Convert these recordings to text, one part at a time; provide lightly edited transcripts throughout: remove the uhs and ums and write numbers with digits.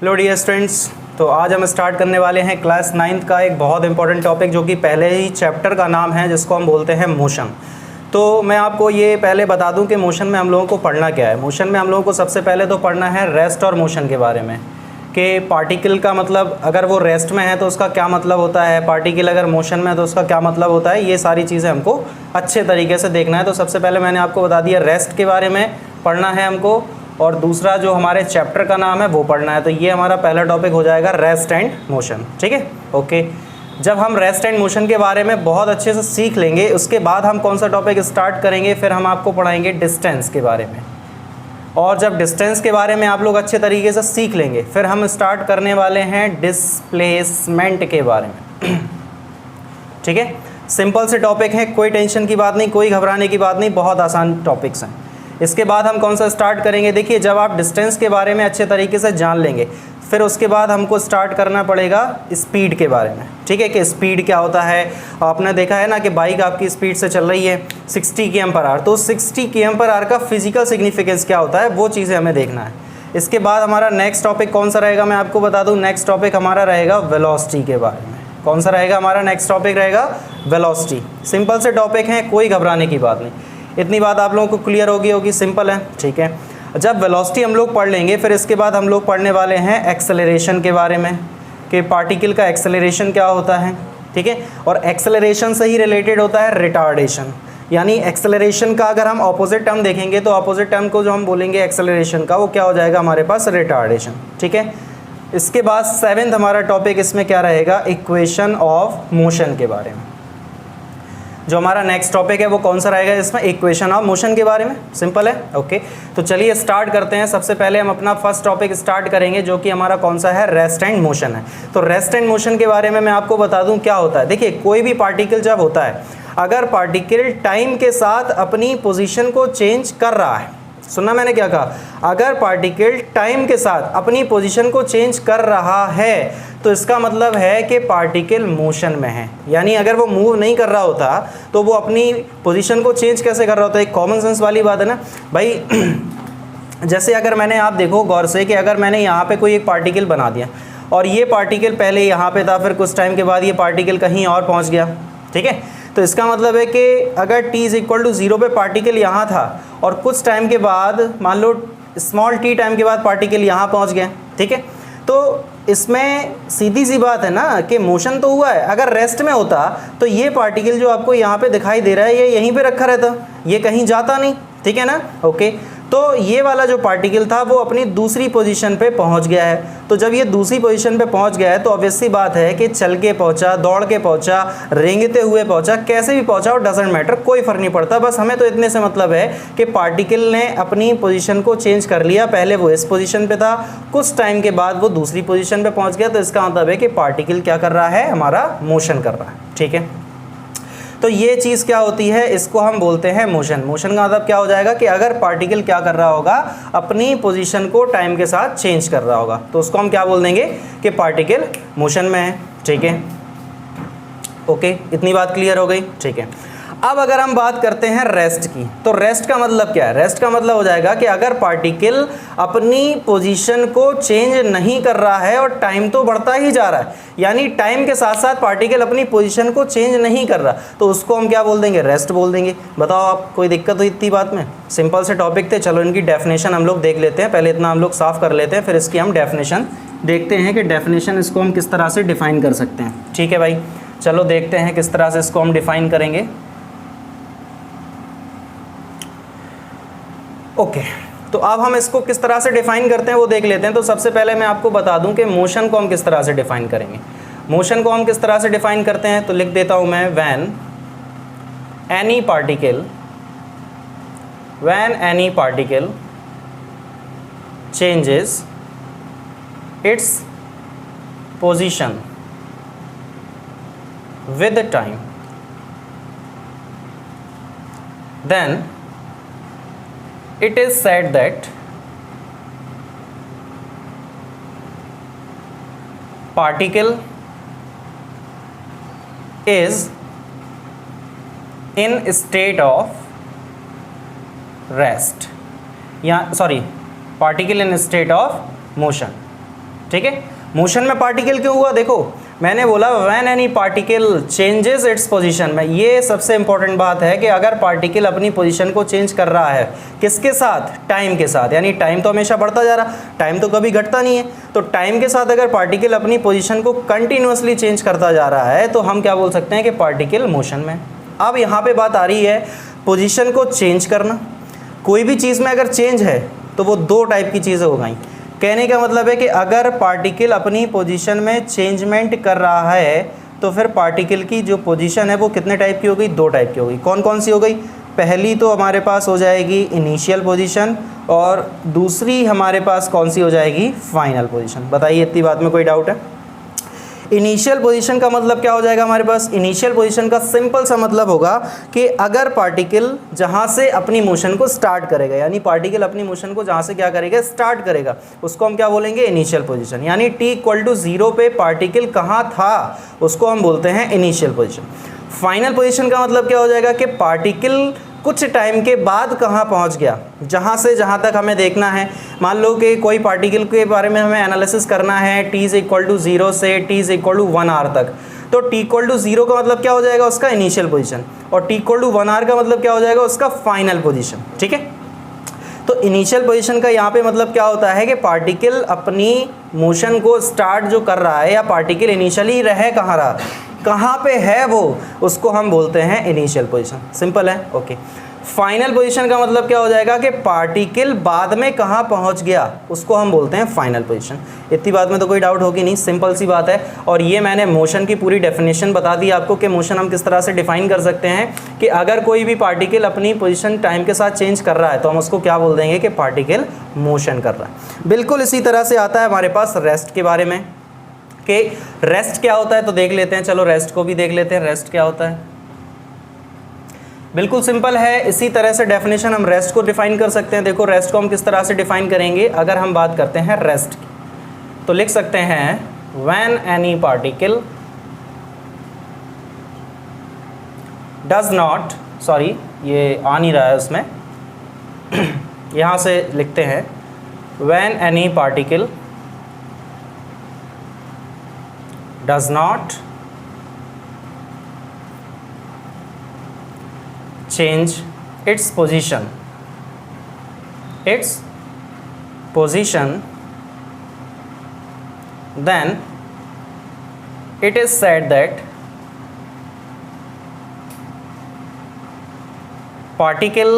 Hello dear students, तो आज हम स्टार्ट करने वाले हैं क्लास 9th का एक बहुत इंपॉर्टेंट टॉपिक जो कि पहले ही चैप्टर का नाम है, जिसको हम बोलते हैं मोशन। तो मैं आपको ये पहले बता दूं कि मोशन में हम लोगों को पढ़ना क्या है। मोशन में हम लोगों को सबसे पहले तो पढ़ना है रेस्ट और मोशन के बारे में, कि पार्टिकल का मतलब अगर वो रेस्ट में है तो उसका क्या मतलब होता है, पार्टिकल अगर मोशन में है तो उसका क्या मतलब होता है। ये सारी चीज़ें हमको अच्छे तरीके से देखना है। तो सबसे पहले मैंने आपको बता दिया रेस्ट के बारे में पढ़ना है हमको, और दूसरा जो हमारे चैप्टर का नाम है वो पढ़ना है। तो ये हमारा पहला टॉपिक हो जाएगा रेस्ट एंड मोशन। ठीक है, ओके। जब हम रेस्ट एंड मोशन के बारे में बहुत अच्छे से सीख लेंगे, उसके बाद हम कौन सा टॉपिक स्टार्ट करेंगे, फिर हम आपको पढ़ाएंगे डिस्टेंस के बारे में। और जब डिस्टेंस के बारे में आप लोग अच्छे तरीके से सीख लेंगे, फिर हम स्टार्ट करने वाले हैं डिस्प्लेसमेंट के बारे में। ठीक है, सिंपल से टॉपिक है, कोई टेंशन की बात नहीं, कोई घबराने की बात नहीं, बहुत आसान टॉपिक्स हैं। इसके बाद हम कौन सा स्टार्ट करेंगे, देखिए जब आप डिस्टेंस के बारे में अच्छे तरीके से जान लेंगे, फिर उसके बाद हमको स्टार्ट करना पड़ेगा स्पीड के बारे में। ठीक है, कि स्पीड क्या होता है। आपने देखा है ना कि बाइक आपकी स्पीड से चल रही है 60 km/h, तो 60 km/h का फिजिकल सिग्निफिकेंस क्या होता है, वो चीज़ें हमें देखना है। इसके बाद हमारा नेक्स्ट टॉपिक कौन सा रहेगा, मैं आपको बता दूँ। नेक्स्ट टॉपिक हमारा रहेगा वेलोसिटी के बारे में। कौन सा रहेगा हमारा नेक्स्ट टॉपिक, रहेगा वेलोसिटी। सिंपल से टॉपिक हैं, कोई घबराने की बात नहीं। इतनी बात आप लोगों को क्लियर होगी, सिंपल है। ठीक है, जब वेलोसिटी हम लोग पढ़ लेंगे, फिर इसके बाद हम लोग पढ़ने वाले हैं एक्सेलरेशन के बारे में, कि पार्टिकल का एक्सेलरेशन क्या होता है। ठीक है, और एक्सेलरेशन से ही रिलेटेड होता है रिटार्डेशन। यानी एक्सेलरेशन का अगर हम ऑपोजिट टर्म देखेंगे, तो ऑपोजिट टर्म को जो हम बोलेंगे एक्सेलरेशन का, वो क्या हो जाएगा हमारे पास, रिटार्डेशन। ठीक है, इसके बाद 7th हमारा टॉपिक इसमें क्या रहेगा, इक्वेशन ऑफ मोशन के बारे में। जो हमारा नेक्स्ट टॉपिक है वो कौन सा रहेगा इसमें, इक्वेशन ऑफ मोशन के बारे में। सिंपल है, ओके। तो चलिए स्टार्ट करते हैं। सबसे पहले हम अपना फर्स्ट टॉपिक स्टार्ट करेंगे, जो कि हमारा कौन सा है, रेस्ट एंड मोशन है। तो रेस्ट एंड मोशन के बारे में मैं आपको बता दूं क्या होता है। देखिए, कोई भी पार्टिकल जब होता है, अगर पार्टिकल टाइम के साथ अपनी पोजिशन को चेंज कर रहा है, सुना मैंने क्या कहा, अगर पार्टिकल टाइम के साथ अपनी पोजीशन को चेंज कर रहा है, तो इसका मतलब है कि पार्टिकल मोशन में है। यानी अगर वो मूव नहीं कर रहा होता तो वो अपनी पोजीशन को चेंज कैसे कर रहा होता है। एक कॉमन सेंस वाली बात है ना भाई। जैसे अगर मैंने, आप देखो गौर से, कि अगर मैंने यहाँ पे कोई एक पार्टिकल बना दिया, और ये पार्टिकल पहले यहाँ पे था, फिर कुछ टाइम के बाद ये पार्टिकल कहीं और पहुँच गया। ठीक है, तो इसका मतलब है कि अगर t = 0 पे पार्टिकल यहाँ था, और कुछ टाइम के बाद, मान लो स्मॉल t टाइम के बाद पार्टिकल यहाँ पहुँच गया। ठीक है, तो इसमें सीधी सी बात है ना कि मोशन तो हुआ है। अगर रेस्ट में होता तो ये पार्टिकल जो आपको यहाँ पे दिखाई दे रहा है, ये यहीं पे रखा रहता, ये कहीं जाता नहीं। ठीक है ना, ओके। तो ये वाला जो पार्टिकल था वो अपनी दूसरी पोजीशन पे पहुंच गया है। तो जब ये दूसरी पोजीशन पे पहुंच गया है, तो ऑब्वियस सी बात है कि चल के पहुंचा, दौड़ के पहुंचा, रेंगते हुए पहुंचा, कैसे भी पहुंचा, और डजंट मैटर, कोई फ़र्क नहीं पड़ता। बस हमें तो इतने से मतलब है कि पार्टिकल ने अपनी पोजीशन को चेंज कर लिया। पहले वो इस पोजीशन पे था, कुछ टाइम के बाद वो दूसरी पोजीशन पे पहुँच गया। तो इसका मतलब है कि पार्टिकल क्या कर रहा है, हमारा मोशन कर रहा है। ठीक है, तो ये चीज़ क्या होती है, इसको हम बोलते हैं मोशन। मोशन का मतलब क्या हो जाएगा कि अगर पार्टिकल क्या कर रहा होगा, अपनी पोजीशन को टाइम के साथ चेंज कर रहा होगा, तो उसको हम क्या बोल देंगे कि पार्टिकल मोशन में है। ठीक है, ओके, इतनी बात क्लियर हो गई। ठीक है, अब अगर हम बात करते हैं रेस्ट की, तो रेस्ट का मतलब क्या है। रेस्ट का मतलब हो जाएगा कि अगर पार्टिकल अपनी पोजीशन को चेंज नहीं कर रहा है, और टाइम तो बढ़ता ही जा रहा है, यानी टाइम के साथ साथ पार्टिकल अपनी पोजीशन को चेंज नहीं कर रहा, तो उसको हम क्या बोल देंगे, रेस्ट बोल देंगे। बताओ आप, कोई दिक्कत हुई इतनी बात में। सिंपल से टॉपिक थे, चलो इनकी डेफिनेशन हम लोग देख लेते हैं। पहले इतना हम लोग साफ कर लेते हैं, फिर इसकी हम डेफिनेशन देखते हैं कि डेफिनेशन इसको हम किस तरह से डिफ़ाइन कर सकते हैं। ठीक है भाई, चलो देखते हैं किस तरह से इसको हम डिफ़ाइन करेंगे। ओके, तो अब हम इसको किस तरह से डिफ़ाइन करते हैं वो देख लेते हैं। तो सबसे पहले मैं आपको बता दूं कि मोशन को हम किस तरह से डिफ़ाइन करेंगे। मोशन को हम किस तरह से डिफ़ाइन करते हैं, तो लिख देता हूं मैं, when any particle changes its position with time, then it is said that particle is in state of rest, या sorry, particle in state of motion. ठीक है। मोशन में पार्टिकल क्यों हुआ, देखो मैंने बोला when any particle changes its position में, ये सबसे इंपॉर्टेंट बात है कि अगर पार्टिकल अपनी पोजीशन को चेंज कर रहा है किसके साथ, टाइम के साथ, यानी टाइम तो हमेशा बढ़ता जा रहा, टाइम तो कभी घटता नहीं है, तो टाइम के साथ अगर पार्टिकल अपनी पोजीशन को कंटिन्यूअसली चेंज करता जा रहा है तो हम क्या बोल सकते हैं कि पार्टिकल मोशन में। अब यहाँ पे बात आ रही है पोजीशन को चेंज करना। कोई भी चीज़ में अगर चेंज है तो वो दो टाइप की चीज़ें हो गई। कहने का मतलब है कि अगर पार्टिकल अपनी पोजीशन में चेंजमेंट कर रहा है तो फिर पार्टिकल की जो पोजीशन है वो कितने टाइप की हो गई, दो टाइप की हो गई। कौन कौन सी हो गई, पहली तो हमारे पास हो जाएगी इनिशियल पोजीशन और दूसरी हमारे पास कौन सी हो जाएगी, फाइनल पोजीशन। बताइए इतनी बात में कोई डाउट है। इनिशियल पोजीशन का मतलब क्या हो जाएगा हमारे पास, इनिशियल पोजीशन का सिंपल सा मतलब होगा कि अगर पार्टिकल जहाँ से अपनी मोशन को स्टार्ट करेगा, यानी पार्टिकल अपनी मोशन को जहाँ से क्या करेगा, स्टार्ट करेगा, उसको हम क्या बोलेंगे, इनिशियल पोजीशन। यानी t=0 पे पार्टिकल कहाँ था उसको हम बोलते हैं इनिशियल पोजीशन। फाइनल पोजीशन का मतलब क्या हो जाएगा कि पार्टिकल कुछ टाइम के बाद कहाँ पहुँच गया, जहाँ से जहाँ तक हमें देखना है। मान लो कि कोई पार्टिकल के बारे में हमें एनालिसिस करना है t=0 से t=1 आवर तक, तो t=0 का मतलब क्या हो जाएगा, उसका इनिशियल पोजीशन, और t=1 आवर का मतलब क्या हो जाएगा, उसका फाइनल पोजीशन। ठीक है, तो इनिशियल पोजीशन का यहाँ पे मतलब क्या होता है कि पार्टिकल अपनी मोशन को स्टार्ट जो कर रहा है, या पार्टिकल इनिशियली रह कहाँ रहा, कहाँ पे है वो, उसको हम बोलते हैं इनिशियल पोजीशन। सिंपल है, ओके। फाइनल पोजीशन का मतलब क्या हो जाएगा कि पार्टिकल बाद में कहाँ पहुँच गया, उसको हम बोलते हैं फाइनल पोजीशन। इतनी बात में तो कोई डाउट होगी नहीं, सिंपल सी बात है। और ये मैंने मोशन की पूरी डेफिनेशन बता दी आपको कि मोशन हम किस तरह से डिफाइन कर सकते हैं कि अगर कोई भी पार्टिकल अपनी पोजीशन टाइम के साथ चेंज कर रहा है तो हम उसको क्या बोल देंगे कि पार्टिकल मोशन कर रहा है। बिल्कुल इसी तरह से आता है हमारे पास रेस्ट के बारे में कि रेस्ट क्या होता है, तो देख लेते हैं, चलो रेस्ट को भी देख लेते हैं, रेस्ट क्या होता है। बिल्कुल सिंपल है, इसी तरह से डेफिनेशन हम रेस्ट को डिफाइन कर सकते हैं। देखो रेस्ट को हम किस तरह से डिफाइन करेंगे, अगर हम बात करते हैं रेस्ट की तो लिख सकते हैं when any particle does not, sorry ये आ नहीं रहा है उसमें, यहाँ से लिखते हैं when any particle does not change its position, then it is said that particle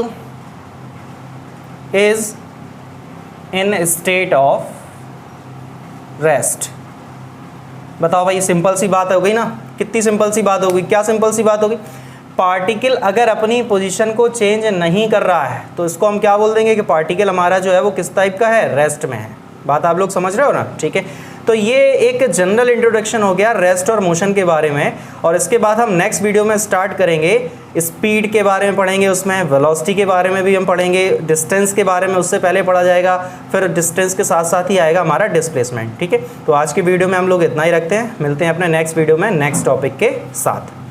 is in a state of rest। बताओ भाई, सिंपल सी बात हो गई ना, कितनी सिंपल सी बात हो गई, क्या सिंपल सी बात होगी। पार्टिकल अगर अपनी पोजीशन को चेंज नहीं कर रहा है तो इसको हम क्या बोल देंगे कि पार्टिकल हमारा जो है वो किस टाइप का है, रेस्ट में है। बात आप लोग समझ रहे हो ना, ठीक है। तो ये एक जनरल इंट्रोडक्शन हो गया रेस्ट और मोशन के बारे में, और इसके बाद हम नेक्स्ट वीडियो में स्टार्ट करेंगे स्पीड के बारे में पढ़ेंगे, उसमें वेलोसिटी के बारे में भी हम पढ़ेंगे, डिस्टेंस के बारे में उससे पहले पढ़ा जाएगा, फिर डिस्टेंस के साथ साथ ही आएगा हमारा डिस्प्लेसमेंट। ठीक है, तो आज की वीडियो में हम लोग इतना ही रखते हैं, मिलते हैं अपने नेक्स्ट वीडियो में नेक्स्ट टॉपिक के साथ।